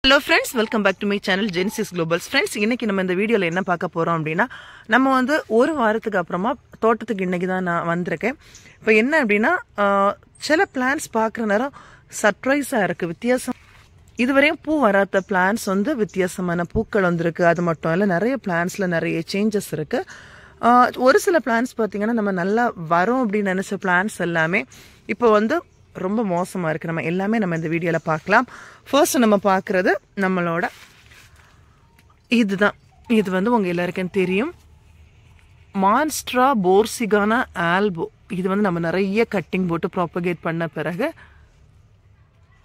Hello friends, welcome back to my channel Genesis Globals. Friends, இன்னைக்கு நம்ம இந்த வீடியோல என்ன பார்க்க போறோம் அப்படினா நம்ம வந்து ஒரு வாரத்துக்கு அப்புறமா தோட்டத்துக்கு இன்னைக்கு தான் நான் வந்திருக்கேன். இப்போ என்ன அப்படினா சில பிளான்ட்ஸ் பார்க்குற நேரம் சர்ப்ரைஸா இருக்கு. வித்தியாசம் இதுவரையும் பூ வராத பிளான்ட்ஸ் வந்து வித்தியாசமான பூக்கள் வந்திருக்கு. அது மட்டும் இல்ல நிறைய பிளான்ட்ஸ்ல நிறைய சேஞ்சஸ் இருக்கு. ஒரு சில பிளான்ட்ஸ் பாத்தீங்கன்னா நம்ம நல்லா வரோம் அப்படின்னு நினைச்ச பிளான்ட்ஸ் எல்லாமே இப்போ வந்து ரொம்ப மோசமா இருக்கு. நம்ம எல்லாமே நம்ம இந்த வீடியோல பார்க்கலாம். ஃபர்ஸ்ட் நம்ம பார்க்கிறது நம்மளோட இதுதான். இது வந்து உங்க எல்லாருக்கும் தெரியும், மான்ஸ்ட்ரா போர்சிகானா ஆல்போ. இது வந்து நம்ம நிறைய கட்டிங் போட்டு ப்ராபகேட் பண்ண பிறகு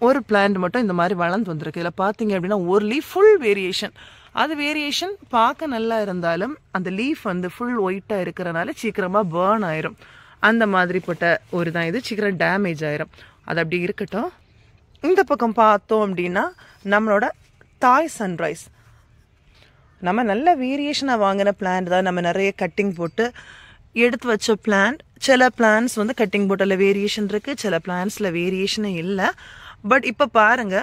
ஒரு பிளான்ட் மட்டும் இந்த மாதிரி வளர்ந்து வந்திருக்கு. இதில் பார்த்தீங்க அப்படின்னா ஒரு லீஃப் ஃபுல் வேரியேஷன். அது வேரியேஷன் பார்க்க நல்லா இருந்தாலும் அந்த லீஃப் வந்து ஃபுல் ஒயிட்டாக இருக்கிறனால சீக்கிரமாக பேர்ன் ஆயிரும். அந்த மாதிரிப்பட்ட ஒரு தான் இது, சீக்கிரம் டேமேஜ் ஆயிரும். அது அப்படி இருக்கட்டும். இந்த பக்கம் பார்த்தோம் அப்படின்னா நம்மளோட தாய் சன்ரைஸ். நம்ம நல்ல வேரியேஷனாக வாங்கின பிளான்ட் தான். நம்ம நிறைய கட்டிங் போட்டு எடுத்து வச்ச பிளான்ட். சில பிளான்ட்ஸ் வந்து கட்டிங் போட்டில் வேரியேஷன் இருக்குது, சில பிளான்ட்ஸில் வேரியேஷனே இல்லை. பட் இப்போ பாருங்க,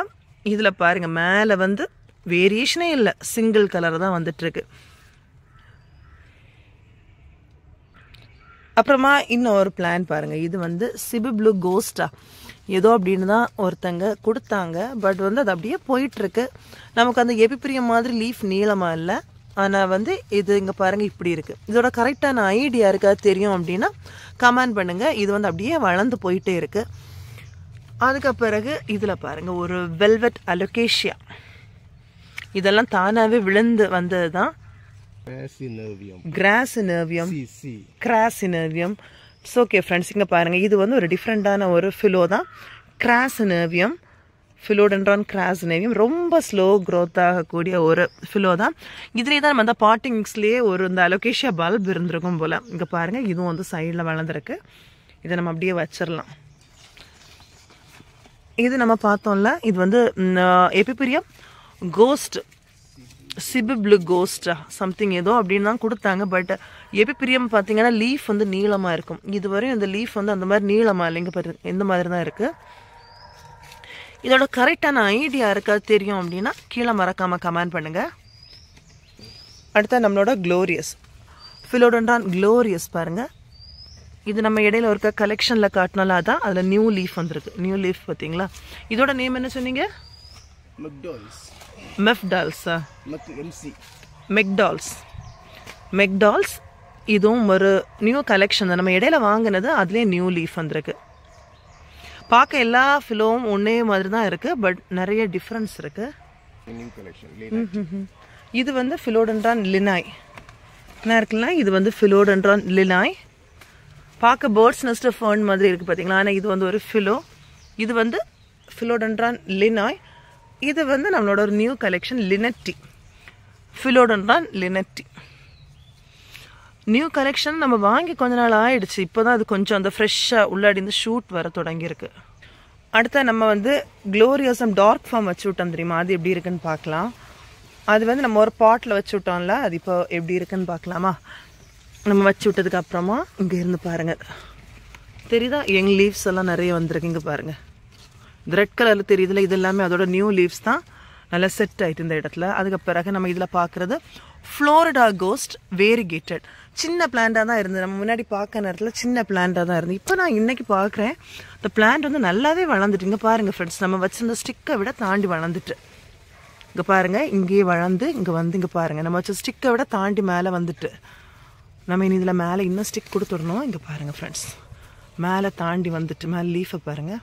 இதில் பாருங்க மேலே வந்து வேரியேஷனே இல்லை, சிங்கிள் கலர் தான் வந்துட்டுருக்கு. அப்புறமா இன்னொரு பிளான் பாருங்க, இது வந்து சிபி ப்ளூ கோஸ்டா ஏதோ அப்படின்னு தான் ஒருத்தங்க கொடுத்தாங்க. பட் வந்து அது அப்படியே போயிட்டுருக்கு. நமக்கு அந்த எபிபிரியம் மாதிரி லீஃப் நீளமாக இல்லை. ஆனால் வந்து இது இங்கே பாருங்க இப்படி இருக்குது. இதோட கரெக்டான ஐடியா இருக்கா தெரியும் அப்படின்னா கமெண்ட் பண்ணுங்கள். இது வந்து அப்படியே வளர்ந்து போயிட்டே இருக்குது. அதுக்கு பிறகு இதில் பாருங்க ஒரு வெல்வெட் அலோகேஷியா. இதெல்லாம் தானாகவே விழுந்து வந்தது தான். கிராசினர்வியம். ஓகே ஃப்ரெண்ட்ஸ், இங்கே பாருங்கள் இது வந்து ஒரு டிஃப்ரெண்டான ஒரு ஃபிலோ தான். கிராசினர்வியம், ஃபிலோடென்ட்ரான் கிராசினர்வியம். ரொம்ப ஸ்லோ க்ரோத் ஆகக்கூடிய ஒரு ஃபிலோ தான். இதுலேயே தான் நம்ம அந்த பாட்டிங் மிக்ஸ்லேயே ஒரு இந்த அலோகேஷியா பல்ப் இருந்திருக்கும் போல். இங்கே பாருங்கள் இதுவும் வந்து சைடில் வளர்ந்துருக்கு. இதை நம்ம அப்படியே வச்சிடலாம். இது நம்ம பார்த்தோம்ல, இது வந்து எபிபிரியம் கோஸ்ட், சிபி ப்ளூ கோஸ்டா சம்திங் ஏதோ அப்படின்னு தான் கொடுத்தாங்க. பட் எபிபிரியம் பார்த்தீங்கன்னா லீஃப் வந்து நீளமாக இருக்கும். இதுவரையும் இந்த லீஃப் வந்து அந்த மாதிரி நீளமாக இல்லைங்க பாருங்க, இந்த மாதிரி தான் இருக்குது. இதோட கரெக்டான ஐடியா இருக்கா தெரியும் அப்படின்னா கீழே மறக்காமல் கமெண்ட் பண்ணுங்கள். அடுத்த நம்மளோட க்ளோரியஸ், ஃபிலோடென்ட்ரான் க்ளோரியஸ் பாருங்கள். இது நம்ம இடையில ஒரு கலெக்ஷனில் காட்டினால அதான் அதில் நியூ லீஃப் வந்திருக்கு. நியூ லீஃப் பார்த்தீங்களா? இதோட நேம் என்ன சொன்னீங்க? மெஃப்டால்ஸா? மெக்டால்ஸ். இதுவும் ஒரு நியூ கலெக்ஷன் தான். நம்ம இடையில வாங்கினது அதுலேயே நியூ லீஃப் வந்திருக்கு. பார்க்க எல்லா ஃபிலோவும் ஒன்றே மாதிரி தான் இருக்குது, பட் நிறைய டிஃப்ரென்ஸ் இருக்குது. இது வந்து ஃபிலோடென்ட்ரான் லினாய் என்ன இருக்குல்ல, இது வந்து ஃபிலோடென்ட்ரான் லினாய். பார்க்க பேர்ட்ஸ் நெஸ்ட் ஃபர்ன் மாதிரி இருக்குது பார்த்தீங்களா? ஆனால் இது வந்து ஒரு ஃபிலோ. இது வந்து ஃபிலோடென்ட்ரான் லினாய். இது வந்து நம்மளோட ஒரு நியூ கலெக்ஷன் லினட்டி, ஃபிலோடென்ட்ரான் லினட்டி. நியூ கலெக்ஷன் நம்ம வாங்கி கொஞ்ச நாள் ஆயிடுச்சு. இப்போ தான் அது கொஞ்சம் அந்த ஃப்ரெஷ்ஷாக உள்ளாடி இந்த ஷூட் வர தொடங்கியிருக்கு. அடுத்த நம்ம வந்து க்ளோரியஸம் டார்க் ஃபார்ம் வச்சு விட்டோம் தெரியுமா? அது எப்படி இருக்குன்னு பார்க்கலாம். அது வந்து நம்ம ஒரு பாட்டில் வச்சு விட்டோம்ல, அது இப்போ எப்படி இருக்குன்னு பார்க்கலாமா? நம்ம வச்சு விட்டதுக்கு அப்புறமா இங்கே இருந்து பாருங்கள், தெரியுதா? யங் லீவ்ஸ் எல்லாம் நிறைய வந்திருக்கு. இங்கே பாருங்கள், ரெட் கலரில் தெரியுதுல, இது எல்லாமே அதோட நியூ லீவ்ஸ் தான். நல்லா செட் ஆகிட்டு இந்த இடத்துல. அதுக்கு பிறகு நம்ம இதில் பார்க்குறது ஃப்ளோரிடா கோஸ்ட் வேரிகேட்டட். சின்ன பிளான்ட்டாக தான் இருந்தது. நம்ம முன்னாடி பார்க்க நேரத்தில் சின்ன பிளான்ட்டாக தான் இருந்தது. இப்போ நான் இன்றைக்கி பார்க்குறேன் இந்த பிளான்ட் வந்து நல்லாவே வளர்ந்துட்டு. இங்கே பாருங்கள் ஃப்ரெண்ட்ஸ், நம்ம வச்சிருந்த ஸ்டிக்கை விட தாண்டி வளர்ந்துட்டு. இங்கே பாருங்கள், இங்கேயே வளர்ந்து இங்கே வந்து இங்கே பாருங்கள், நம்ம வச்ச ஸ்டிக்கை விட தாண்டி மேலே வந்துட்டு. நம்ம இனி இதில் மேலே இன்னும் ஸ்டிக் கொடுத்துடணும். இங்கே பாருங்கள் ஃப்ரெண்ட்ஸ், மேலே தாண்டி வந்துட்டு மேலே லீஃபை பாருங்கள்.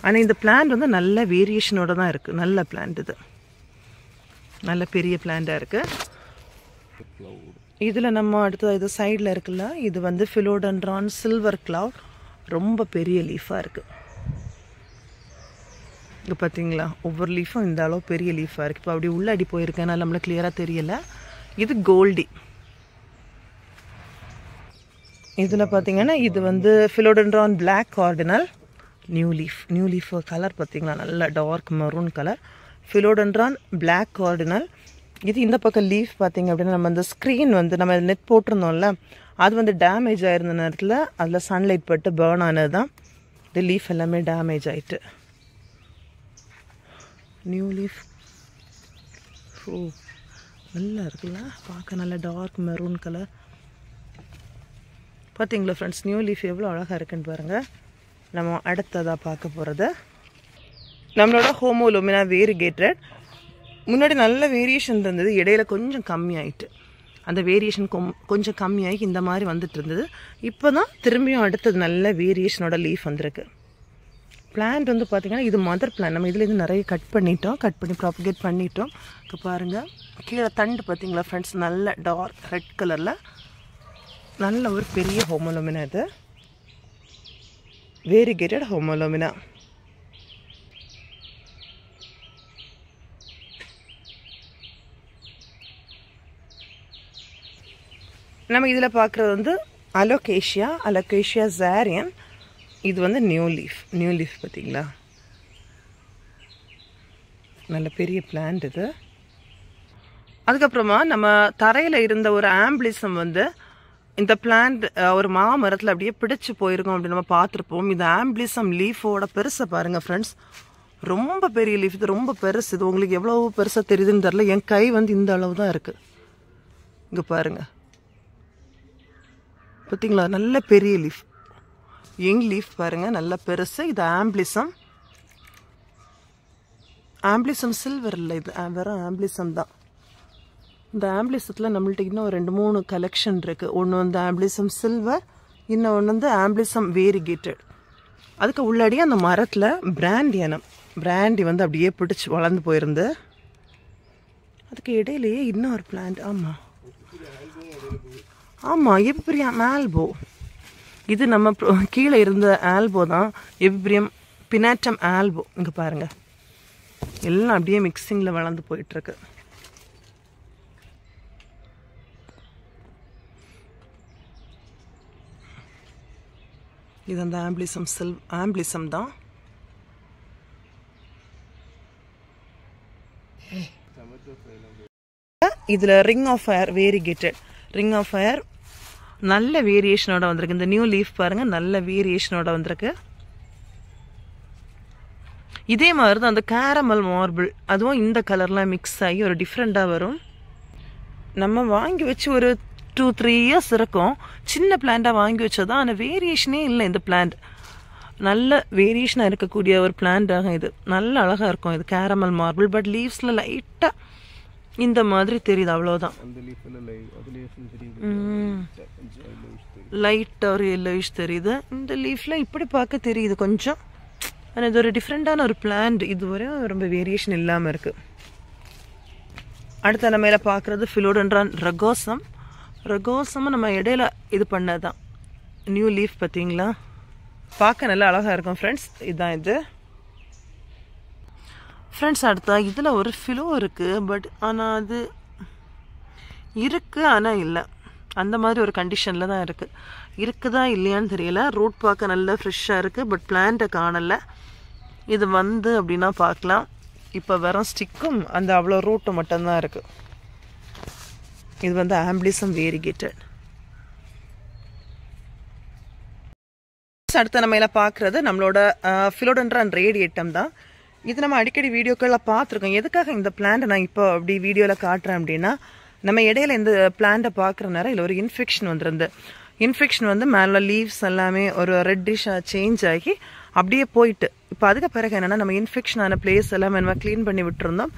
ஆனால் இந்த பிளான்ட் வந்து நல்ல வேரியேஷனோட தான் இருக்குது. நல்ல பிளான்ட், இது நல்ல பெரிய பிளான்ட்டாக இருக்குது. இதில் நம்ம அடுத்த இது சைடில் இருக்குல்ல, இது வந்து ஃபிலோடென்ட்ரான் சில்வர் கிளவுட். ரொம்ப பெரிய லீஃபாக இருக்குது. இங்கே பார்த்தீங்களா, ஒவ்வொரு லீஃபும் இந்த அளவு பெரிய லீஃபாக இருக்குது. இப்போ அப்படி உள்ளாடி போயிருக்கேன், நம்மளுக்கு கிளியராக தெரியலை. இது கோல்டி. இதில் பார்த்தீங்கன்னா இது வந்து philodendron black cardinal new leaf colour பார்த்தீங்களா, நல்ல dark maroon colour. Philodendron black cardinal. இது இந்த பக்கம் லீஃப் பார்த்தீங்க அப்படின்னா நம்ம அந்த ஸ்க்ரீன் வந்து நம்ம நெட் போட்டிருந்தோம்ல, அது வந்து டேமேஜ் ஆயிருந்த நேரத்தில் அதில் சன்லைட் பட்டு பேர்ன் ஆனது தான். இது லீஃப் எல்லாமே டேமேஜ் ஆகிட்டு. நியூ லீஃப் ஓ நல்லா இருக்குல்ல, பார்க்க நல்ல டார்க் மெரூன் கலர். பார்த்தீங்களா ஃப்ரெண்ட்ஸ், நியூ லீஃப் எவ்வளோ அழகாக இருக்குன்னு பாருங்கள். நம்ம அடுத்ததாக பார்க்க போகிறது நம்மளோட ஹோமோ லூமினா வேரிகேட்டட். முன்னாடி நல்ல வேரியேஷன் இருந்தது, இடையில கொஞ்சம் கம்மியாயிட்டு. அந்த வேரியேஷன் கொஞ்சம் கம்மியாகி இந்த மாதிரி வந்துட்டு இருந்தது. இப்போ தான் திரும்பியும் அடுத்தது நல்ல வேரியேஷனோட லீஃப் வந்திருக்கு. பிளான்ட் வந்து பார்த்திங்கன்னா இது மதர் பிளான். நம்ம இதில் நிறைய கட் பண்ணி ப்ராப்பகேட் பண்ணிட்டோம். இப்போ பாருங்கள் கீழே தண்டு பார்த்திங்களா ஃப்ரெண்ட்ஸ், நல்ல டார்க் ரெட் கலரில் நல்ல ஒரு பெரிய ஹோமோ லூமினா. இது வேரிகேட்டட் ஹோமோ லூமினா. நம்ம இதில் பார்க்குறது வந்து அலோகேஷியா ஜாரியன். இது வந்து நியூ லீஃப் பார்த்தீங்களா, நல்ல பெரிய பிளான்ட் இது. அதுக்கப்புறமா நம்ம தரையில் இருந்த ஒரு ஆம்பிளிசம் வந்து இந்த பிளான்ட் ஒரு மாமரத்தில் அப்படியே பிடிச்சி போயிருக்கோம் அப்படின்னு நம்ம பார்த்துருப்போம். இந்த ஆம்பிளிசம் லீஃபோட பெருசை பாருங்கள் ஃப்ரெண்ட்ஸ், ரொம்ப பெரிய லீஃப். இது ரொம்ப பெருசு. இது உங்களுக்கு எவ்வளோ பெருசாக தெரியுதுன்னு தெரில. என் கை வந்து இந்த அளவு தான் இருக்குது. இங்கே பாருங்கள் பார்த்தீங்களா, நல்ல பெரிய லீஃப், யங் லீஃப் பாருங்கள், நல்ல பெருசு. இது ஆம்பிளிசம் சில்வர் இல்லை, இது வெறும் ஆம்பிளிசம் தான். இந்த ஆம்பிளிசத்தில் நம்மள்ட்ட இன்னும் 2-3 கலெக்ஷன் இருக்குது. ஒன்று வந்து ஆம்பிளிசம் சில்வர், இன்னொன்று வந்து ஆம்பிளிசம் வேரிகேட்டட். அதுக்கு உள்ளாடியே அந்த மரத்தில் பிராண்டி வந்து அப்படியே பிடிச்சி வளர்ந்து போயிருந்து. அதுக்கு இடையிலேயே இன்னொரு பிளான்ட். ஆமாம் எபிபிரியம் ஆல்போ. இது நம்ம கீழே இருந்த ஆல்போ தான், எபிபிரியம் பினாட்டம் ஆல்போ. இங்கே பாருங்கள், எல்லாம் அப்படியே மிக்சிங்கில் வளர்ந்து போயிட்டுருக்கு. இது அந்த ஆம்பிளிசம் தான். இதில் ring of fire variegated. Ring of fire நல்ல வேரியேஷனோட வந்திருக்கு. இந்த நியூ லீஃப் பாருங்கள், நல்ல வேரியேஷனோட வந்திருக்கு. இதே மாதிரி தான் அந்த கேரமல் மார்பிள், அதுவும் இந்த கலர்லாம் மிக்ஸ் ஆகி ஒரு டிஃப்ரெண்ட்டாக வரும். நம்ம வாங்கி வச்சு ஒரு 2-3 இயர்ஸ் இருக்கும். சின்ன பிளான்ட்டாக வாங்கி வச்சதான், ஆனால் வேரியேஷனே இல்லை. இந்த பிளான்ட் நல்ல வேரியேஷனாக இருக்கக்கூடிய ஒரு பிளான்ட்டாக இது நல்ல அழகாக இருக்கும். இது கேரமல் மார்பிள். பட் லீவ்ஸில் லைட்டாக இந்த மாதிரி தெரியுது, அவ்வளோதான். லைட் ஒரு எல்லோயிஷ் தெரியுது. இந்த லீஃப்ல இப்படி பார்க்க தெரியுது கொஞ்சம், ஆனால் இது ஒரு டிஃப்ரெண்டான ஒரு பிளான்ட். இதுவரையும் ரொம்ப வேரியேஷன் இல்லாமல் இருக்கு. அடுத்த நம்ம மேலே பார்க்குறது ஃபிலோடென்ட்ரான் ரகோசம். நம்ம இடையில இது பண்ணதான் நியூ லீஃப் பார்த்தீங்களா, பார்க்க நல்லா அழகாக இருக்கும் ஃப்ரெண்ட்ஸ். இதுதான் இது ஃப்ரெண்ட்ஸ். அடுத்தா இதில் ஒரு ஃபிலோ இருக்குது, பட் ஆனால் அது இருக்குது ஆனால் இல்லை, அந்த மாதிரி ஒரு கண்டிஷனில் தான் இருக்குது. இருக்குதா இல்லையான்னு தெரியல. ரூட் பார்க்க நல்லா ஃப்ரெஷ்ஷாக இருக்குது, பட் பிளான்ட்டை காணலை. இது வந்து அப்படின்னா பார்க்கலாம். இப்போ வெறும் ஸ்டிக்கும் அந்த அவ்வளோ ரூட்டு மட்டும்தான் இருக்குது. இது வந்து ஆம்பிளிசம் வேரிகேட்டட். அடுத்த நம்ம எல்லாம் பார்க்குறது நம்மளோட ஃபிலோடென்ட்ரான் ரேடியேட்டம் தான். இது நம்ம அடிக்கடி வீடியோக்களில் பார்த்துருக்கோம். எதுக்காக இந்த பிளான்ட்டை நான் இப்போ அப்படி வீடியோவில் காட்டுறேன் அப்படின்னா, நம்ம இடையில இந்த பிளான்ட்டை பார்க்குற நேரம் இதில் ஒரு இன்ஃபெக்ஷன் வந்துருந்து. இன்ஃபெக்ஷன் வந்து மேலே லீவ்ஸ் எல்லாமே ஒரு ரெட்டிஷாக சேஞ்ச் ஆகி அப்படியே போயிட்டு, இப்போ அதுக்கு பிறகு என்னென்னா நம்ம இன்ஃபெக்ஷனான பிளேஸ் எல்லாமே நம்ம க்ளீன் பண்ணி விட்டுருந்தோம்.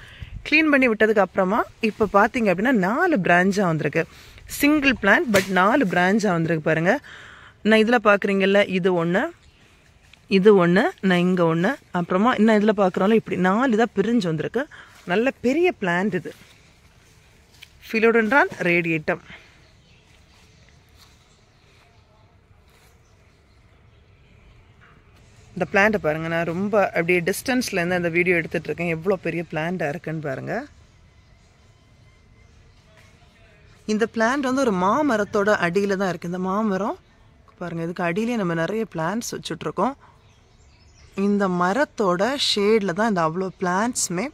க்ளீன் பண்ணி விட்டதுக்கு அப்புறமா இப்போ பார்த்தீங்க அப்படின்னா 4 பிரான்ச்சாக வந்திருக்கு. சிங்கிள் பிளான்ட் பட் 4 பிரான்ச்சாக வந்திருக்கு பாருங்கள். நான் இதில் பார்க்குறீங்கல்ல, இது ஒன்று, நான் இங்கே ஒன்று, அப்புறமா இன்னும் இதில் பார்க்குறோம்ல, இப்படி 4 இதாக பிரிஞ்சு வந்திருக்கு. நல்ல பெரிய பிளான்ட் இது, ஃபிலோடென்ட்ரான் ரேடியேட்டம். இந்த பிளான்ட்டை பாருங்கள், நான் ரொம்ப அப்படியே டிஸ்டன்ஸ்லேருந்து அந்த வீடியோ எடுத்துகிட்டு இருக்கேன். எவ்வளோ பெரிய பிளான்ட்டாக இருக்குன்னு பாருங்கள். இந்த பிளான்ட் வந்து ஒரு மாமரத்தோட அடியில் தான் இருக்குது. இந்த மாமரம் பாருங்கள், இதுக்கு அடியிலே நம்ம நிறைய பிளான்ட்ஸ் வச்சுட்ருக்கோம். இந்த மரத்தோட ஷேடில் தான் இந்த அவ்வளோ பிளான்ட்ஸுமே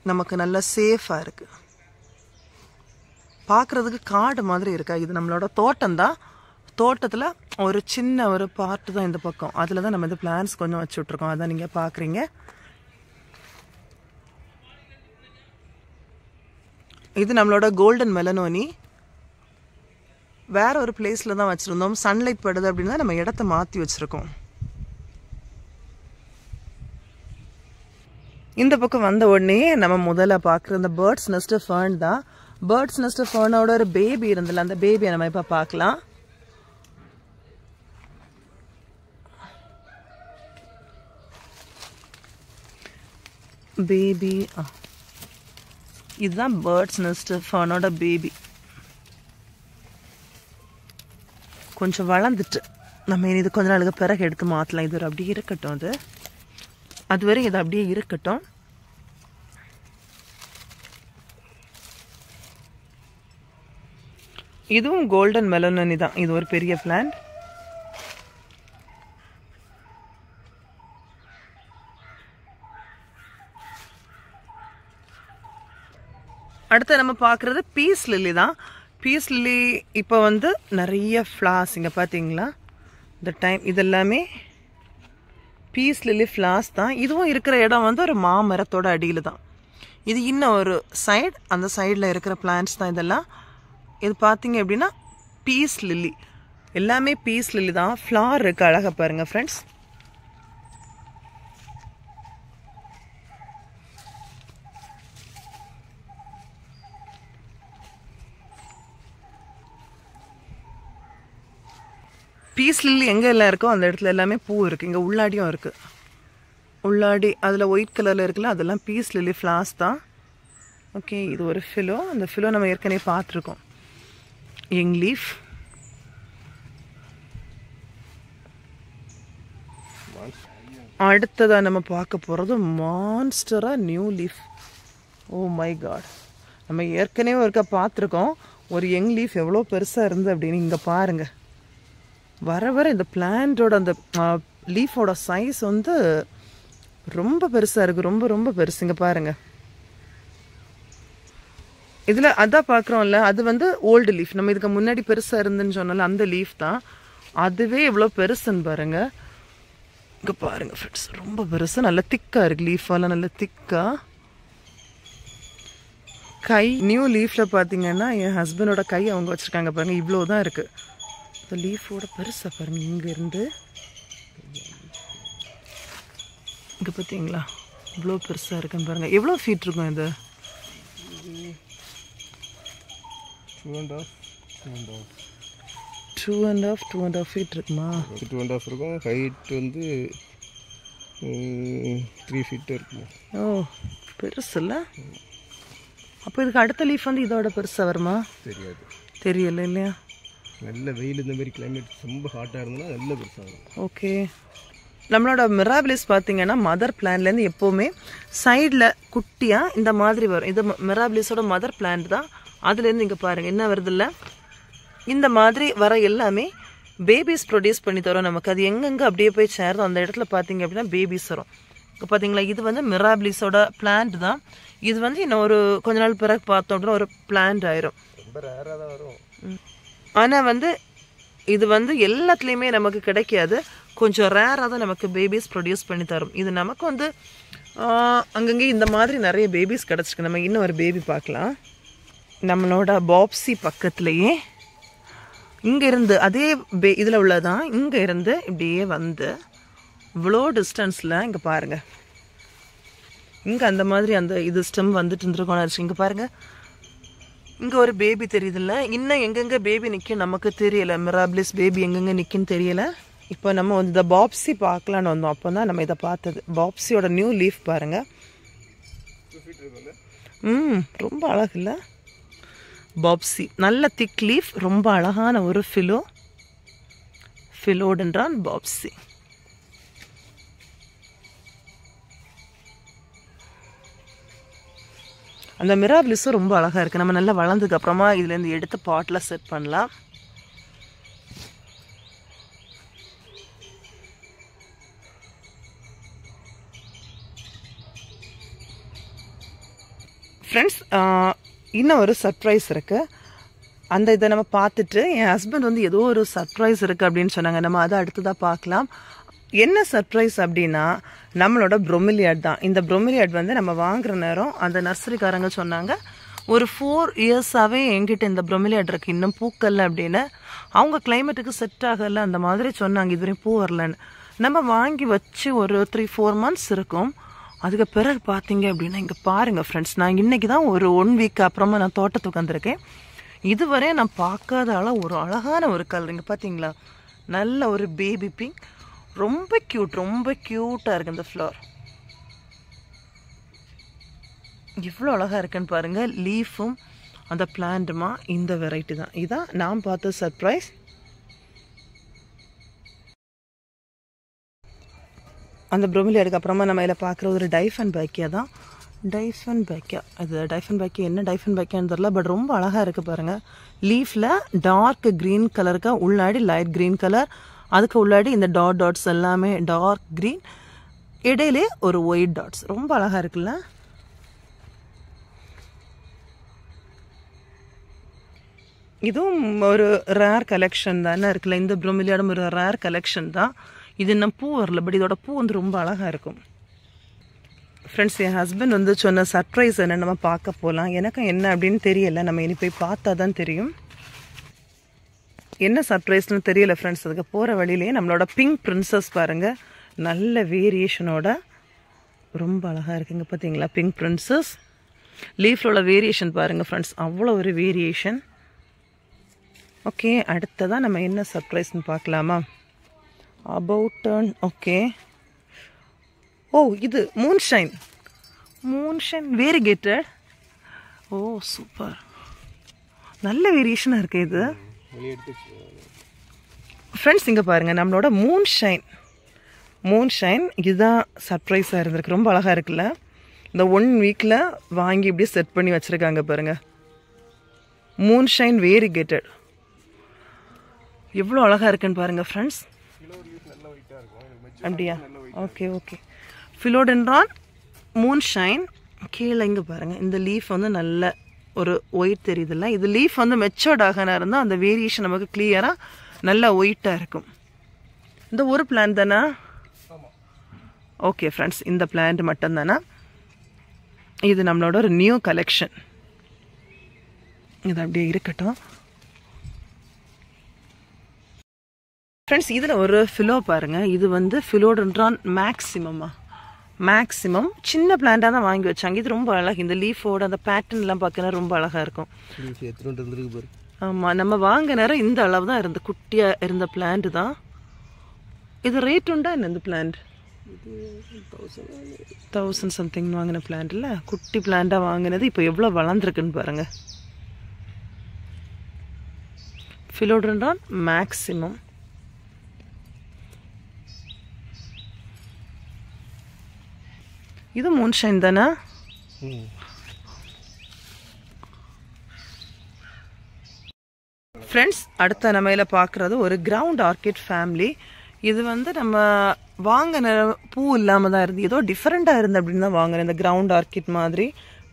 நமக்கு நல்லா சேஃபாக இருக்குது. பார்க்குறதுக்கு காடு மாதிரி இருக்கா. இது நம்மளோட தோட்டம் தான். தோட்டத்தில் ஒரு சின்ன ஒரு பார்ட்டு தான் இந்த பக்கம். அதில் தான் நம்ம இந்த பிளான்ட்ஸ் கொஞ்சம் வச்சு விட்ருக்கோம். அதான் நீங்கள் பார்க்குறீங்க. இது நம்மளோட கோல்டன் மெலனோனி. வேற ஒரு பிளேஸில் தான் வச்சுருந்தோம். சன்லைட் படுது அப்படின்னா நம்ம இடத்த மாற்றி வச்சுருக்கோம். இந்த பக்கம் வந்த உடனே நம்ம முதல்ல பார்க்குற இந்த பேர்ட்ஸ் நெஸ்ட் ஃபர்ன் தான். பேர்ட்ஸ் நெஸ்ட் ஃபர்னோட ஒரு பேபி இருந்தல, அந்த பேபியை நம்ம இப்போ பார்க்கலாம். பேபி இதுதான் பேர்ட்ஸ் நெஸ்ட் ஃபர்னோட பேபி. கொஞ்சம் வளர்ந்துட்டு நம்ம இது கொஞ்ச நாளுக்கு பிறகு எடுத்து மாற்றலாம். இது ஒரு அப்படியே இருக்கட்டும். அதுவரை இது அப்படியே இருக்கட்டும். இதுவும் கோல்டன் மெலனோனி தான். இது ஒரு பெரிய பிளான்ட். அடுத்து நம்ம பார்க்குறது பீஸ் லில்லி தான். பீஸ் லில்லி இப்போ வந்து நிறைய ஃப்ளார்ஸ் இங்கே பார்த்தீங்களா, இந்த டைம் இதெல்லாமே பீஸ் லில்லி ஃப்ளார்ஸ் தான். இதுவும் இருக்கிற இடம் வந்து ஒரு மாமரத்தோட அடியில் தான். இது இன்னும் ஒரு சைடு, அந்த சைடில் இருக்கிற பிளான்ட்ஸ் தான் இதெல்லாம். இது பார்த்தீங்க அப்படின்னா பீஸ் லில்லி, எல்லாமே பீஸ் லில்லி தான். ஃப்ளார் இருக்குது, அழகாக பாருங்கள் ஃப்ரெண்ட்ஸ். பீஸ் லில்லி எங்கே எல்லாம் இருக்கோ அந்த இடத்துல எல்லாமே பூ இருக்குது. இங்கே உள்ளாடியும் இருக்குது. உள்ளாடி அதில் ஒயிட் கலரில் இருக்குல்ல, அதெல்லாம் பீஸ் லில்லி ஃப்ளார்ஸ் தான். ஓகே, இது ஒரு ஃபிலோ. அந்த ஃபிலோ நம்ம ஏற்கனவே பார்த்துருக்கோம். Young leaf. அடுத்ததாக நம்ம பார்க்க போகிறது monstera new leaf. Oh my God, நம்ம ஏற்கனவே ஒருக்கா பார்த்துருக்கோம். ஒரு யங் லீஃப் எவ்வளோ பெருசாக இருந்து அப்படின்னு. இங்கே பாருங்கள், வர வர இந்த பிளான்ட்டோட அந்த லீஃபோட சைஸ் வந்து ரொம்ப பெருசாக இருக்குது. ரொம்ப ரொம்ப பெருசு. இங்கே பாருங்கள், இதில் அதான் பார்க்குறோம்ல, அது வந்து ஓல்டு லீஃப். நம்ம இதுக்கு முன்னாடி பெருசாக இருந்துன்னு சொன்னால அந்த லீஃப் தான். அதுவே எவ்வளோ பெருசுன்னு பாருங்கள். இங்கே பாருங்கள் ஃப்ரெண்ட்ஸ், ரொம்ப பெருசு. நல்லா திக்காக இருக்குது லீஃபெல்லாம், நல்லா திக்காக. கை நியூ லீஃபில் பார்த்தீங்கன்னா என் ஹஸ்பண்டோட கை அவங்க வச்சுருக்காங்க பாருங்கள், இவ்வளோ தான் இருக்குது. இந்த லீஃபோட பெருசாக பாருங்கள். இங்கேருந்து இங்கே பார்த்தீங்களா இவ்வளோ பெருசாக இருக்குன்னு பாருங்கள். எவ்வளோ ஃபீட் இருக்கும் இது? 2.5 ஃபீட் இருக்குமா? 2.5 இருக்கும். ஹைட் வந்து 3 ஃபீட் இருக்குமா? ஓ, பெருசு இல்லை? அப்போ இதுக்கு அடுத்த லீஃப் வந்து இதோட பெருசாக வருமா? தெரியாது, தெரியல இல்லையா? நல்ல வெயில், இந்த மாதிரி கிளைமேட் ரொம்ப ஹாட்டாக இருந்ததுன்னா நல்ல பெருசாகும். ஓகே, நம்மளோட மிராபிலிஸ் பார்த்தீங்கன்னா மதர் பிளான்லேருந்து எப்போவுமே சைடில் குட்டியாக இந்த மாதிரி வரும். இது மிராபிலிஸோட மதர் பிளான்ட் தான். அதுலேருந்து இங்கே பாருங்கள் என்ன வருதில்ல, இந்த மாதிரி வர எல்லாமே பேபிஸ் ப்ரொடியூஸ் பண்ணி தரோம் நமக்கு. அது எங்கெங்கே அப்படியே போய் சேருதோ அந்த இடத்துல பார்த்தீங்க அப்படின்னா பேபிஸ் வரும். இப்போ பார்த்தீங்களா, இது வந்து மிராபிலிஸோட பிளான்ட் தான். இது வந்து இன்னும் ஒரு கொஞ்ச நாள் பிறகு பார்த்தோம் அப்படின்னா ஒரு பிளான்ட் ஆயிரும். ரொம்ப ரேராக தான் வரும். ஆனால் வந்து இது வந்து எல்லாத்துலேயுமே நமக்கு கிடைக்காது. கொஞ்சம் ரேராக தான் நமக்கு பேபிஸ் ப்ரொடியூஸ் பண்ணி தரும். இது நமக்கு வந்து அங்கங்கே இந்த மாதிரி நிறைய பேபிஸ் கிடச்சிருக்கு. நம்ம இன்னும் ஒரு பேபி பார்க்கலாம். நம்மளோட பாப்ஸி பக்கத்துலேயே இங்கே இருந்து அதே இதில் உள்ளதான். இங்கே இருந்து இப்படியே வந்து இவ்வளோ டிஸ்டன்ஸில் இங்கே பாருங்கள், இங்கே அந்த மாதிரி அந்த இது ஸ்டெம் வந்துட்டு இருந்துருக்கோம். இங்கே பாருங்கள், இங்கே ஒரு பேபி தெரியுதுல்ல. இன்னும் எங்கெங்கே பேபி நிற்கும் நமக்கு தெரியலை. மிராபிலிஸ் பேபி எங்கெங்கே நிற்குன்னு தெரியலை. இப்போ நம்ம வந்து இந்த பாப்ஸி பார்க்கலான்னு வந்தோம். அப்போ தான் நம்ம இதை பார்த்தது. பாப்ஸியோட நியூ லீஃப் பாருங்கள். ரொம்ப அழகு இல்லை? பாப்ஸி நல்ல திக் லீஃப், ரொம்ப அழகான ஒரு ஃபிலோடென்ட்ரான் பாப்ஸி. அந்த மிராபிலிஸும் ரொம்ப அழகாக இருக்குது. நம்ம நல்லா வளர்ந்ததுக்கு அப்புறமா இதுலேருந்து எடுத்து பாட்டில் செட் பண்ணலாம். ஃப்ரெண்ட்ஸ், இன்னும் ஒரு சர்ப்ரைஸ் இருக்குது. அந்த இதை நம்ம பார்த்துட்டு என் ஹஸ்பண்ட் வந்து ஏதோ ஒரு சர்ப்ரைஸ் இருக்குது அப்படின்னு சொன்னாங்க. நம்ம அதை அடுத்ததாக பார்க்கலாம். என்ன சர்ப்ரைஸ் அப்படின்னா நம்மளோட ப்ரொமிலியாட் தான். இந்த ப்ரொமிலியாட் வந்து நம்ம வாங்குகிற நேரம் அந்த நர்சரிக்காரங்க சொன்னாங்க ஒரு 4 இயர்ஸாகவே என்கிட்ட இந்த ப்ரொமிலியாட் இருக்குது, இன்னும் பூக்கல்ல அப்படின்னு. அவங்க கிளைமேட்டுக்கு செட் ஆகலை அந்த மாதிரி சொன்னாங்க, இதுவரையும் பூ வரலன்னு. நம்ம வாங்கி வச்சு ஒரு 3-4 months இருக்கும். அதுக்கு பிறகு பார்த்தீங்க அப்படின்னா இங்கே பாருங்கள் ஃப்ரெண்ட்ஸ், நான் இன்றைக்கி தான் ஒரு 1 week அப்புறமா நான் தோட்டத்துக்கு வந்திருக்கேன். இதுவரை நான் பார்க்காத ஒரு அழகான ஒரு கலர் இங்கே பார்த்தீங்களா, நல்ல ஒரு பேபி பிங்க், ரொம்ப க்யூட்டாக இருக்குது இந்த ஃப்ளவர். எவ்வளோ அழகாக இருக்குன்னு பாருங்கள். லீஃபும் அந்த பிளான்ட்டுமா இந்த வெரைட்டி தான். இதான் நான் பார்த்த சர்ப்ரைஸ். அந்த ப்ரொமிலியாடுக்கு அப்புறமா நம்ம இதில் பார்க்குற ஒரு டைஃபன் பேக்கியா தான். டைஃபன் பேக்கியா, அது டைஃபன் பேக்கியா என்ன டைஃபன் பேக்கியான்னு தெரில, பட் ரொம்ப அழகாக இருக்குது பாருங்கள். லீஃபில் டார்க் க்ரீன் கலருக்கு உள்ளாடி லைட் க்ரீன் கலர், அதுக்கு உள்ளாடி இந்த டாட்ஸ் எல்லாமே டார்க் க்ரீன், இடையிலே ஒரு ஒயிட் டாட்ஸ், ரொம்ப அழகாக இருக்குல்ல. இதுவும் ஒரு ரேர் கலெக்ஷன் தானே இருக்குல்ல, இந்த ப்ரொமிலியாடும் ஒரு ரேர் கலெக்ஷன் தான். இது இன்னும் பூ வரல, பட் இதோட பூ வந்து ரொம்ப அழகாக இருக்கும். ஃப்ரெண்ட்ஸ், என் ஹஸ்பண்ட் வந்து சொன்ன சர்ப்ரைஸ் என்ன நம்ம பார்க்க போகலாம். எனக்கு என்ன அப்படின்னு தெரியலை, நம்ம இனி போய் பார்த்தா தான் தெரியும். என்ன சர்ப்ரைஸ்னு தெரியல ஃப்ரெண்ட்ஸ். அதுக்கு போகிற வழியிலேயே நம்மளோட பிங்க் பிரின்சஸ் பாருங்கள், நல்ல வேரியேஷனோட ரொம்ப அழகாக இருக்குங்க. பார்த்தீங்களா பிங்க் பிரின்சஸ். லீஃபோட வேரியேஷன் பாருங்கள் ஃப்ரெண்ட்ஸ், அவ்வளோ ஒரு வேரியேஷன். ஓகே, அடுத்ததான் நம்ம என்ன சர்ப்ரைஸ்னு பார்க்கலாமா. About turn. ஓகே, ஓ இது மூன்ஷைன் வேரிகேட்டட். ஓ சூப்பர், நல்ல வேரியேஷனாக இருக்குது இது ஃப்ரெண்ட்ஸ். இங்கே பாருங்கள் நம்மளோட மூன்ஷைன் இதுதான் சர்ப்ரைஸாக இருந்திருக்கு. ரொம்ப அழகாக இருக்குல்ல. இந்த 1 weekல வாங்கி இப்படியே செட் பண்ணி வச்சுருக்காங்க பாருங்கள். மூன்ஷைன் வேரிகேட்டட் எவ்வளோ அழகாக இருக்குன்னு பாருங்கள் ஃப்ரெண்ட்ஸ். அப்படியா, ஓகே. Philodendron moonshine. கீழே இங்கே பாருங்கள், இந்த லீஃப் வந்து நல்ல ஒரு ஒயிட் தெரியுதுல்ல. இது லீஃப் வந்து மெச்சோர்ட் ஆகனா இருந்தால் அந்த வேரியேஷன் நமக்கு கிளியராக நல்லா ஒயிட்டாக இருக்கும். இந்த ஒரு பிளான்ட் தானே? ஓகே ஃப்ரெண்ட்ஸ், இந்த பிளான்ட் மட்டும்தானே. இது நம்மளோட ஒரு நியூ கலெக்ஷன். இது அப்படியே இருக்கட்டும் ஃப்ரெண்ட்ஸ். இதில் ஒரு ஃபிலோ பாருங்கள், இது வந்து ஃபிலோடென்ட்ரான் மேக்ஸிமம் சின்ன பிளான்ட்டாக தான் வாங்கி வச்சாங்க. இது ரொம்ப அழகு, இந்த லீஃபோட அந்த பேட்டர்ன்லாம் பார்க்கணும் ரொம்ப அழகாக இருக்கும். ஆமாம், நம்ம வாங்க நேரம் இந்த அளவு தான் இருந்து குட்டியாக இருந்த பிளான்ட் தான். இது ரேட் உண்டா என்ன இந்த பிளான்ட்? 1000 something வாங்கின பிளான்ட் இல்லை, குட்டி பிளான்ட்டாக வாங்கினது இப்போ எவ்வளோ வளர்ந்துருக்குன்னு பாருங்கள். Philodendron maximum. இது மூன்ஷைன் தானே? ஃப்ரெண்ட்ஸ், அடுத்த நம்ம பார்க்குறது ஒரு கிரவுண்ட் ஆர்கிட் ஃபேமிலி. இது வந்து நம்ம வாங்கின பூ இல்லாமல் தான் இருந்து, ஏதோ டிஃப்ரெண்ட்டாக இருந்து அப்படின்னு தான் வாங்கினேன். இந்த கிரவுண்ட் ஆர்கிட் மாதிரி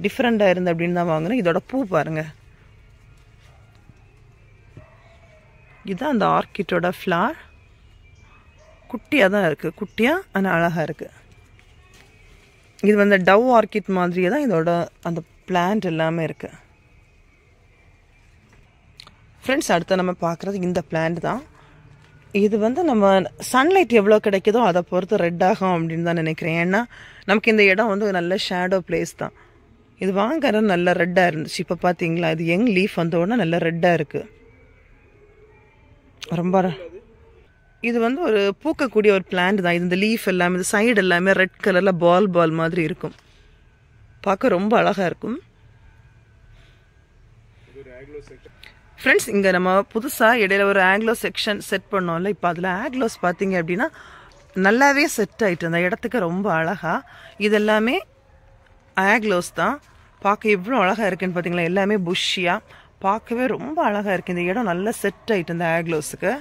டிஃப்ரெண்ட்டாக இருந்து அப்படின்னு தான் வாங்கினேன். இதோட பூ பாருங்கள், இதுதான் அந்த ஆர்கிட்டோட ஃப்ளார். குட்டியாக தான் இருக்குது, குட்டியாக ஆனால் அழகாக இருக்குது. இது வந்து டவ் ஆர்கிட் மாதிரியே தான் இதோட அந்த பிளான்ட் எல்லாமே இருக்குது. ஃப்ரெண்ட்ஸ், அடுத்து நம்ம பார்க்குறது இந்த பிளான்ட் தான். இது வந்து நம்ம சன்லைட் எவ்வளோ கிடைக்குதோ அதை பொறுத்து ரெட் ஆகும் அப்படின்னு தான் நினைக்கிறேன். ஏன்னா நமக்கு இந்த இடம் வந்து நல்ல ஷேடோ பிளேஸ் தான். இது வாங்குற நல்ல ரெட்டாக இருந்துச்சு. இப்போ பார்த்தீங்களா, இது யங் லீஃப் வந்தோடனே நல்ல ரெட்டாக இருக்குது. ரொம்ப இது வந்து ஒரு பூக்கக்கூடிய ஒரு பிளான்ட் தான். இது இந்த லீஃப் எல்லாமே, இந்த சைடு எல்லாமே ரெட் கலரில் பால் மாதிரி இருக்கும். பார்க்க ரொம்ப அழகாக இருக்கும். ஃப்ரெண்ட்ஸ், இங்கே நம்ம புதுசாக இடையில ஒரு ஆக்லோ செக்ஷன் செட் பண்ணோம்ல, இப்போ அதில் ஆக்லோஸ் பார்த்தீங்க அப்படின்னா நல்லாவே செட் ஆகிட்டு அந்த இடத்துக்கு ரொம்ப அழகாக. இது எல்லாமே ஆக்லோஸ் தான். பார்க்க எவ்வளோ அழகாக இருக்குன்னு பார்த்தீங்களா, எல்லாமே புஷ்ஷியாக பார்க்கவே ரொம்ப அழகாக இருக்குது. இந்த இடம் நல்லா செட் ஆகிட்டு இந்த ஆக்லோஸுக்கு.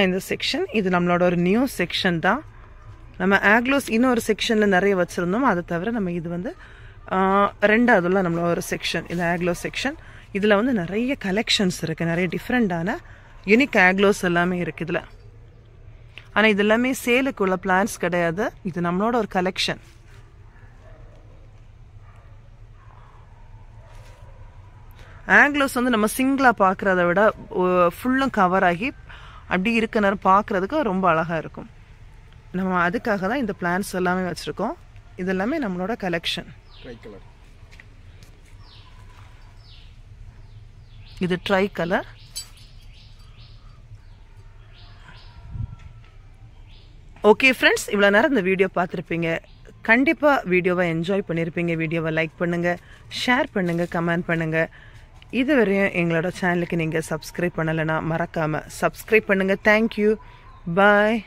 இந்த செக்ஷன் இது நம்மளோட ஒரு நியூ செக்ஷன் தான். நம்ம ஆக்லோஸ் இன்னொரு செக்ஷனில் நிறைய வச்சுருந்தோம். அதை தவிர நம்ம இது வந்து ரெண்டாவதுல நம்மளோட ஒரு செக்ஷன், இது ஆக்லோ செக்ஷன். இதில் வந்து நிறைய கலெக்ஷன்ஸ் இருக்குது, நிறைய டிஃப்ரெண்ட்டான யூனிக் ஆக்லோஸ் எல்லாமே இருக்குது இதில். ஆனால் இது எல்லாமே சேலுக்குள்ள பிளான்ஸ் கிடையாது, இது நம்மளோட ஒரு கலெக்ஷன். ஆங்கிலோஸ் வந்து நம்ம சிங்கிளாக பார்க்குறத விட ஃபுல்லும் கவர் ஆகி அப்படி இருக்க நேரம் பார்க்குறதுக்கு ரொம்ப அழகாக இருக்கும். நம்ம அதுக்காக தான் இந்த பிளான்ஸ் எல்லாமே வச்சுருக்கோம். இது எல்லாமே நம்மளோட கலெக்ஷன். ட்ரை கலர், இது ட்ரை கலர். ஓகே ஃப்ரெண்ட்ஸ், இவ்வளோ நேரம் இந்த வீடியோ பார்த்துருப்பீங்க. கண்டிப்பாக வீடியோவை என்ஜாய் பண்ணியிருப்பீங்க. வீடியோவை லைக் பண்ணுங்கள், ஷேர் பண்ணுங்கள், கமெண்ட் பண்ணுங்கள். இதுவரையும் எங்களோட சேனலுக்கு நீங்கள் சப்ஸ்கிரைப் பண்ணலைன்னா மறக்காமல் சப்ஸ்கிரைப் பண்ணுங்கள். தேங்க்யூ, பாய்.